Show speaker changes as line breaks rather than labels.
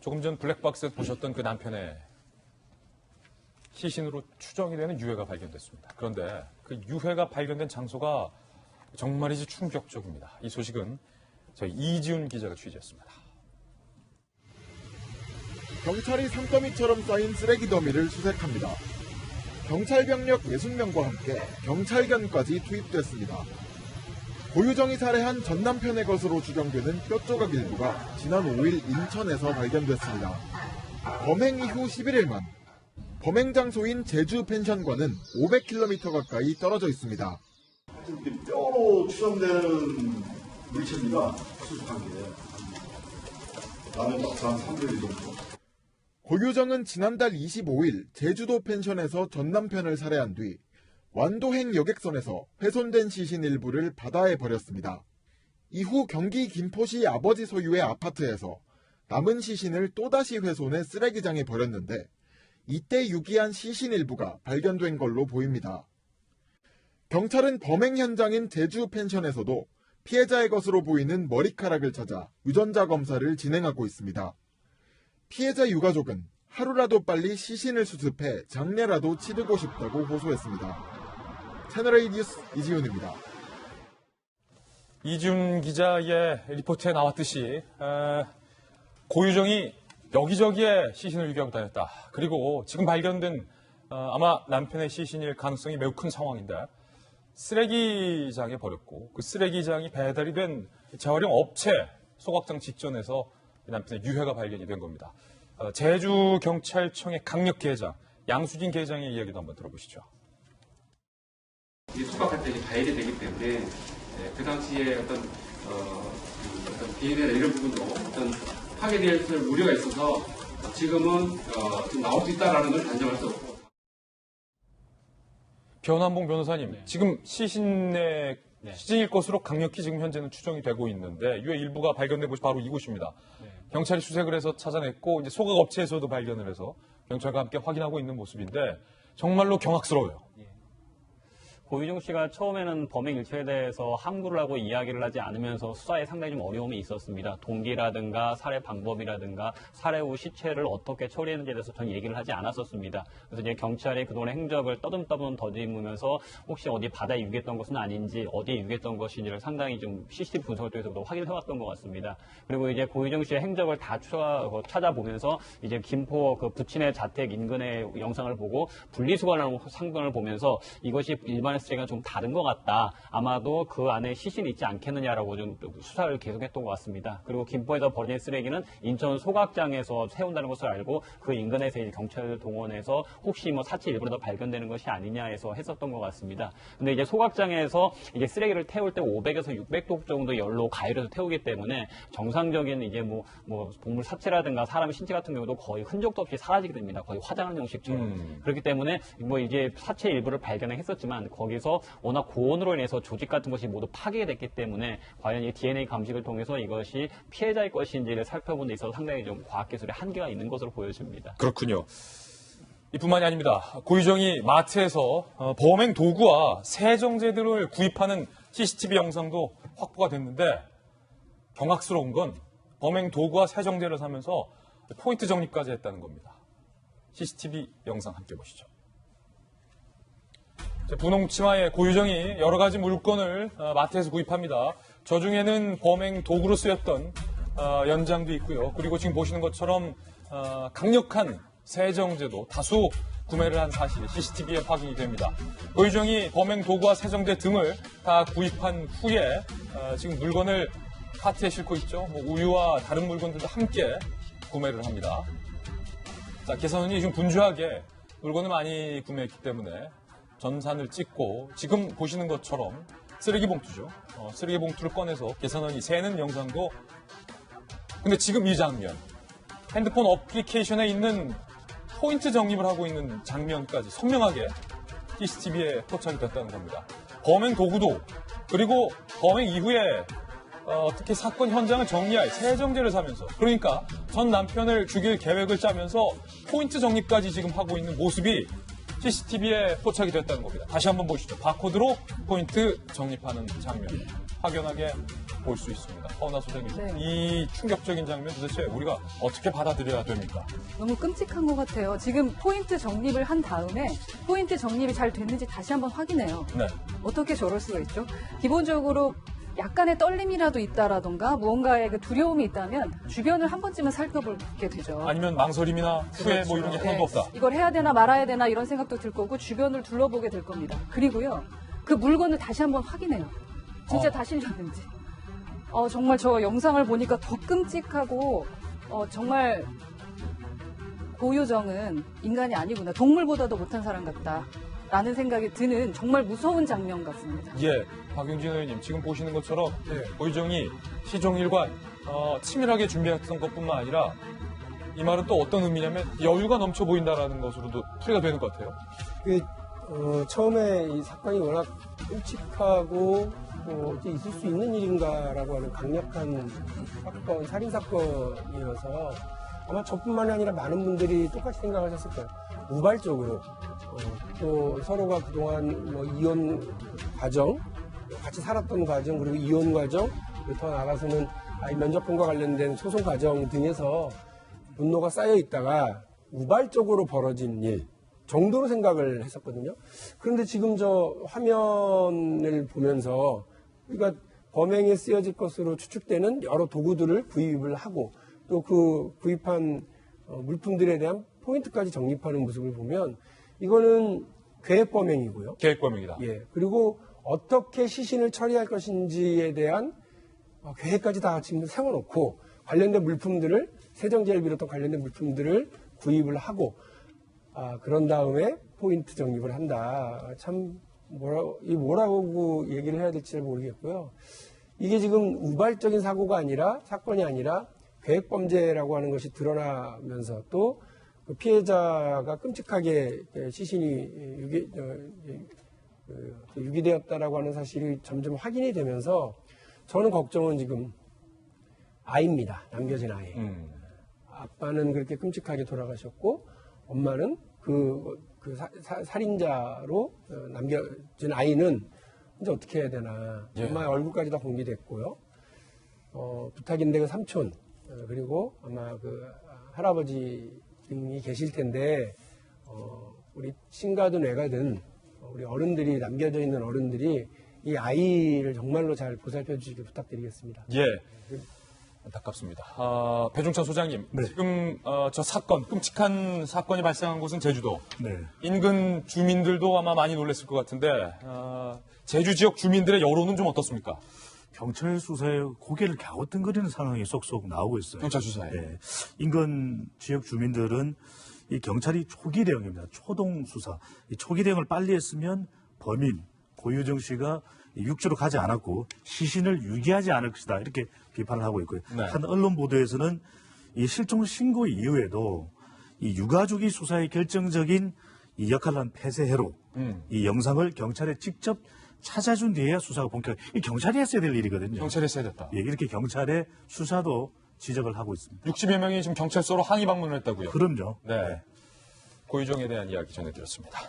조금 전 블랙박스에서 보셨던 그 남편의 시신으로 추정이 되는 유해가 발견됐습니다. 그런데 그 유해가 발견된 장소가 정말이지 충격적입니다. 이 소식은 저희 이지훈 기자가 취재했습니다.
경찰이 산더미처럼 쌓인 쓰레기 더미를 수색합니다. 경찰 병력 60명과 함께 경찰견까지 투입됐습니다. 고유정이 살해한 전 남편의 것으로 추정되는 뼈조각 일부가 지난 5일 인천에서 발견됐습니다. 범행 이후 11일만 범행 장소인 제주 펜션과는 500km 가까이 떨어져 있습니다.
뼈로 추정되는 물체입니다. 수습한 게. 나는 박스 한 300일 정도.
고유정은 지난달 25일 제주도 펜션에서 전 남편을 살해한 뒤 완도행 여객선에서 훼손된 시신 일부를 바다에 버렸습니다. 이후 경기 김포시 아버지 소유의 아파트에서 남은 시신을 또다시 훼손해 쓰레기장에 버렸는데 이때 유기한 시신 일부가 발견된 걸로 보입니다. 경찰은 범행 현장인 제주 펜션에서도 피해자의 것으로 보이는 머리카락을 찾아 유전자 검사를 진행하고 있습니다. 피해자 유가족은 하루라도 빨리 시신을 수습해 장례라도 치르고 싶다고 호소했습니다. 채널A 뉴스 이지훈입니다.
이지훈 기자의 리포트에 나왔듯이 고유정이 여기저기에 시신을 유기하고 다녔다. 그리고 지금 발견된 아마 남편의 시신일 가능성이 매우 큰 상황인데 쓰레기장에 버렸고 그 쓰레기장이 배달이 된 재활용 업체 소각장 직전에서 남편의 유해가 발견이 된 겁니다. 제주경찰청의 강력계장 양수진 계장의 이야기도 한번 들어보시죠.
이 소각할 때 가열이 되기 때문에 그 당시에 어떤 DNA나 이런 부분도 어떤 파괴될 우려가 있어서 지금은 좀 나올 수 있다라는 걸 단정할 수 없고.
변환봉 변호사님, 지금 시신의 시신일 것으로 강력히 지금 현재는 추정이 되고 있는데 유해 일부가 발견된 곳이 바로 이곳입니다. 경찰이 수색을 해서 찾아냈고 이제 소각 업체에서도 발견을 해서 경찰과 함께 확인하고 있는 모습인데 정말로 경악스러워요.
고유정 씨가 처음에는 범행 일처에 대해서 함구를 하고 이야기를 하지 않으면서 수사에 상당히 좀 어려움이 있었습니다. 동기라든가 살해 방법이라든가 살해 후 시체를 어떻게 처리했는지에 대해서 전 얘기를 하지 않았었습니다. 그래서 이제 경찰이 그동안의 행적을 떠듬떠듬 더듬으면서 혹시 어디 바다에 유기했던 것은 아닌지 어디에 유기했던 것인지를 상당히 좀 CCTV 분석을 통해서 확인해왔던 것 같습니다. 그리고 이제 고유정 씨의 행적을 다 찾아보면서 이제 김포 그 부친의 자택 인근의 영상을 보고 분리수거라는 상권을 보면서 이것이 일반 쓰레기가 좀 다른 것 같다. 아마도 그 안에 시신이 있지 않겠느냐라고 좀 수사를 계속했던 것 같습니다. 그리고 김포에서 버려진 쓰레기는 인천 소각장에서 세운다는 것을 알고 그 인근에서 이제 경찰 동원해서 혹시 뭐 사체 일부라도 발견되는 것이 아니냐 해서 했었던 것 같습니다. 근데 이제 소각장에서 이제 쓰레기를 태울 때 500에서 600도 정도 열로 가열해서 태우기 때문에 정상적인 이제 뭐 동물 사체라든가 사람의 신체 같은 경우도 거의 흔적도 없이 사라지게 됩니다. 거의 화장한 형식처럼. 그렇기 때문에 뭐 이제 사체 일부를 발견했었지만 거기서 워낙 고온으로 인해서 조직 같은 것이 모두 파괴됐기 때문에 과연 이 DNA 감식을 통해서 이것이 피해자의 것인지를 살펴본 데 있어서 상당히 좀 과학기술의 한계가 있는 것으로 보여집니다.
그렇군요. 이뿐만이 아닙니다. 고유정이 마트에서 범행 도구와 세정제들을 구입하는 CCTV 영상도 확보가 됐는데 경악스러운 건 범행 도구와 세정제를 사면서 포인트 적립까지 했다는 겁니다. CCTV 영상 함께 보시죠. 분홍 치마의 고유정이 여러 가지 물건을 마트에서 구입합니다. 저 중에는 범행 도구로 쓰였던 연장도 있고요. 그리고 지금 보시는 것처럼 강력한 세정제도 다수 구매를 한 사실이 CCTV에 확인이 됩니다. 고유정이 범행 도구와 세정제 등을 다 구입한 후에 지금 물건을 카트에 싣고 있죠. 우유와 다른 물건들도 함께 구매를 합니다. 자, 계산원이 지금 분주하게 물건을 많이 구매했기 때문에 전산을 찍고 지금 보시는 것처럼 쓰레기 봉투죠. 쓰레기 봉투를 꺼내서 계산원이 세는 영상도. 근데 지금 이 장면, 핸드폰 어플리케이션에 있는 포인트 적립을 하고 있는 장면까지 선명하게 CCTV에 포착이 됐다는 겁니다. 범행 도구도 그리고 범행 이후에 어떻게 사건 현장을 정리할 세정제를 사면서 그러니까 전 남편을 죽일 계획을 짜면서 포인트 적립까지 지금 하고 있는 모습이 CCTV에 포착이 됐다는 겁니다. 다시 한번 보시죠. 바코드로 포인트 적립하는 장면. 확연하게 볼 수 있습니다. 허은하 소장님,
네.
이 충격적인 장면 도대체 우리가 어떻게 받아들여야 됩니까?
너무 끔찍한 것 같아요. 지금 포인트 정립을 한 다음에 포인트 정립이 잘 됐는지 다시 한번 확인해요.
네.
어떻게 저럴 수가 있죠? 기본적으로 약간의 떨림이라도 있다라던가 무언가의 그 두려움이 있다면 주변을 한 번쯤은 살펴보게 되죠.
아니면 망설임이나 후회 뭐 이런 게 하나도 없다.
이걸 해야 되나 말아야 되나 이런 생각도 들 거고 주변을 둘러보게 될 겁니다. 그리고요. 그 물건을 다시 한번 확인해요. 진짜 다 실렸는지. 정말 저 영상을 보니까 더 끔찍하고 정말 고유정은 인간이 아니구나. 동물보다도 못한 사람 같다. 라는 생각이 드는 정말 무서운 장면 같습니다.
예, 박용진 의원님 지금 보시는 것처럼 고유정이 시종일관 치밀하게 준비했던 것뿐만 아니라 이 말은 또 어떤 의미냐면 여유가 넘쳐 보인다라는 것으로도 풀이가 되는 것 같아요.
처음에 이 사건이 워낙 끔찍하고 있을 수 있는 일인가라고 하는 강력한 사건, 살인 사건이어서 아마 저뿐만이 아니라 많은 분들이 똑같이 생각하셨을 거예요. 우발적으로 또 서로가 그동안 이혼 과정, 같이 살았던 과정, 그리고 이혼 과정, 그리고 더 나아가서는 아이 면접권과 관련된 소송 과정 등에서 분노가 쌓여 있다가 우발적으로 벌어진 일 정도로 생각을 했었거든요. 그런데 지금 저 화면을 보면서 그러니까 범행에 쓰여질 것으로 추측되는 여러 도구들을 구입을 하고 또 그 구입한 물품들에 대한 포인트까지 정립하는 모습을 보면 이거는 계획 범행이고요.
계획 범행이다.
예. 그리고 어떻게 시신을 처리할 것인지에 대한 계획까지 다 지금 세워놓고 관련된 물품들을 세정제를 비롯한 관련된 물품들을 구입을 하고 그런 다음에 포인트 정립을 한다. 참 뭐라고 얘기를 해야 될지 잘 모르겠고요. 이게 지금 우발적인 사고가 아니라 사건이 아니라 계획범죄라고 하는 것이 드러나면서 또 그 피해자가 끔찍하게 시신이 유기되었다라고 하는 사실이 점점 확인이 되면서 저는 걱정은 지금 아이입니다. 남겨진 아이. 아빠는 그렇게 끔찍하게 돌아가셨고 엄마는 살인자로 남겨진 아이는 이제 어떻게 해야 되나.
예.
엄마의 얼굴까지 다 공개됐고요. 부탁인데 그 삼촌 그리고 아마 그 할아버지 등이 계실 텐데 우리 친가든 외가든 우리 어른들이 남겨져 있는 어른들이 이 아이를 정말로 잘 보살펴 주시길 부탁드리겠습니다.
예. 안타깝습니다. 배종찬 소장님,
네.
지금 저 사건, 끔찍한 사건이 발생한 곳은 제주도.
네.
인근 주민들도 아마 많이 놀랐을 것 같은데 제주 지역 주민들의 여론은 좀 어떻습니까?
경찰 수사에 고개를 갸우뚱거리는 상황이 속속 나오고 있어요.
경찰 수사에.
네. 인근 지역 주민들은 이 경찰이 초기 대응입니다. 초동 수사. 이 초기 대응을 빨리 했으면 범인 고유정 씨가 육지로 가지 않았고 시신을 유기하지 않을 것이다. 이렇게 비판을 하고 있고요.
네.
한 언론 보도에서는 이 실종 신고 이후에도 이 유가족이 수사에 결정적인 이 역할을 한 폐쇄해로 이 영상을 경찰에 직접 찾아준 뒤에야 수사가 본격. 이 경찰이 했어야 될 일이거든요.
경찰이 했어야 됐다.
예, 이렇게 경찰의 수사도 지적을 하고 있습니다.
60여 명이 지금 경찰서로 항의 방문을 했다고요?
그럼요.
네. 고유정에 대한 이야기 전해드렸습니다.